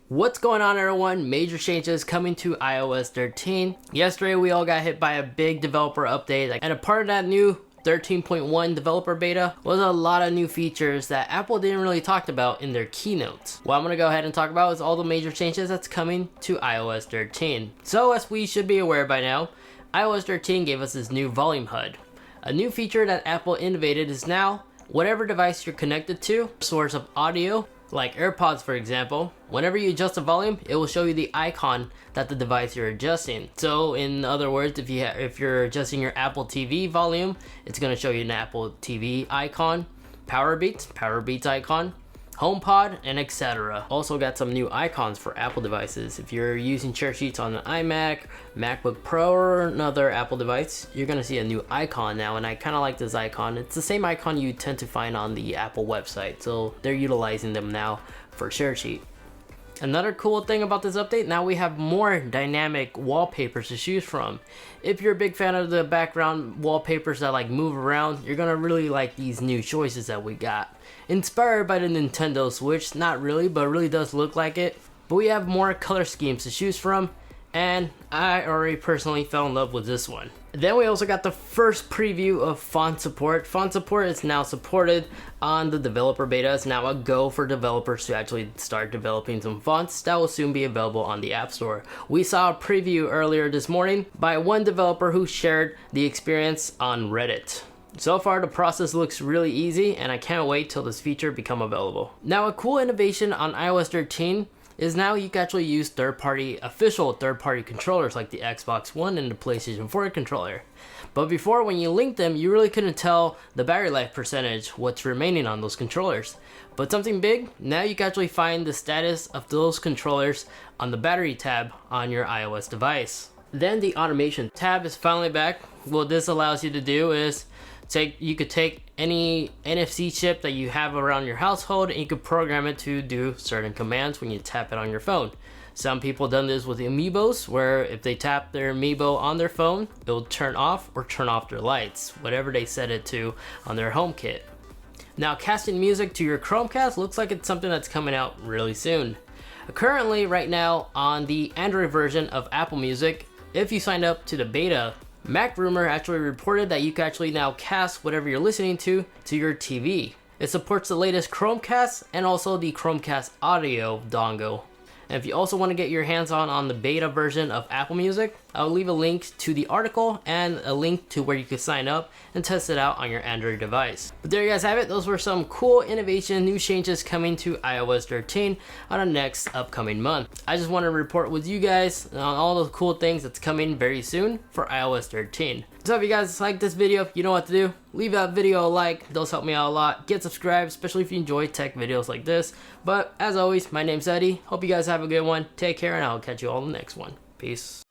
What's going on, everyone? Major changes coming to iOS 13. Yesterday we all got hit by a big developer update, and a part of that new 13.1 developer beta was a lot of new features that Apple didn't really talk about in their keynotes. What I'm going to go ahead and talk about is all the major changes that's coming to iOS 13. So as we should be aware by now, iOS 13 gave us this new volume HUD. A new feature that Apple innovated is now whatever device you're connected to, source of audio, like AirPods for example, whenever you adjust the volume, it will show you the icon that the device you're adjusting. So in other words, if you're adjusting your Apple TV volume, it's going to show you an Apple TV icon, Power Beats icon, HomePod, and etc. Also got some new icons for Apple devices. If you're using Cherry Sheets on an iMac, MacBook Pro, or another Apple device, you're gonna see a new icon now, and I kind of like this icon. It's the same icon you tend to find on the Apple website, so they're utilizing them now for Cherry Sheet. Another cool thing about this update, now we have more dynamic wallpapers to choose from. If you're a big fan of the background wallpapers that like move around, you're gonna really like these new choices that we got. Inspired by the Nintendo Switch, not really, but it really does look like it. But we have more color schemes to choose from, and I already personally fell in love with this one. Then we also got the first preview of font support. Font support is now supported on the developer beta. It's now a go for developers to actually start developing some fonts that will soon be available on the App Store. We saw a preview earlier this morning by one developer who shared the experience on Reddit. So far the process looks really easy, and I can't wait till this feature become available. Now a cool innovation on iOS 13 is now you can actually use official third-party controllers like the Xbox One and the PlayStation 4 controller. But before, when you linked them, you really couldn't tell the battery life percentage, what's remaining on those controllers. But something big, now you can actually find the status of those controllers on the battery tab on your iOS device. Then the automation tab is finally back. What this allows you to do is you could take any NFC chip that you have around your household and you could program it to do certain commands when you tap it on your phone. Some people done this with the Amiibos, where if they tap their Amiibo on their phone, it will turn off or turn off their lights, whatever they set it to on their HomeKit. Now casting music to your ChromeCast looks like it's something that's coming out really soon. Currently, right now, on the Android version of Apple Music, if you signed up to the beta, Macrumors actually reported that you can actually now cast whatever you're listening to your TV. It supports the latest ChromeCast and also the ChromeCast audio dongle. And if you also want to get your hands on the beta version of Apple Music, I'll leave a link to the article and a link to where you can sign up and test it out on your Android device. But there you guys have it. Those were some cool innovation, new changes coming to iOS 13 on the next upcoming month. I just want to report with you guys on all the cool things that's coming very soon for iOS 13. So if you guys like this video, you know what to do. Leave that video a like, those help me out a lot. Get subscribed, especially if you enjoy tech videos like this. But as always, my name's Eddie. Hope you guys have a good one. Take care, and I'll catch you all in the next one. Peace.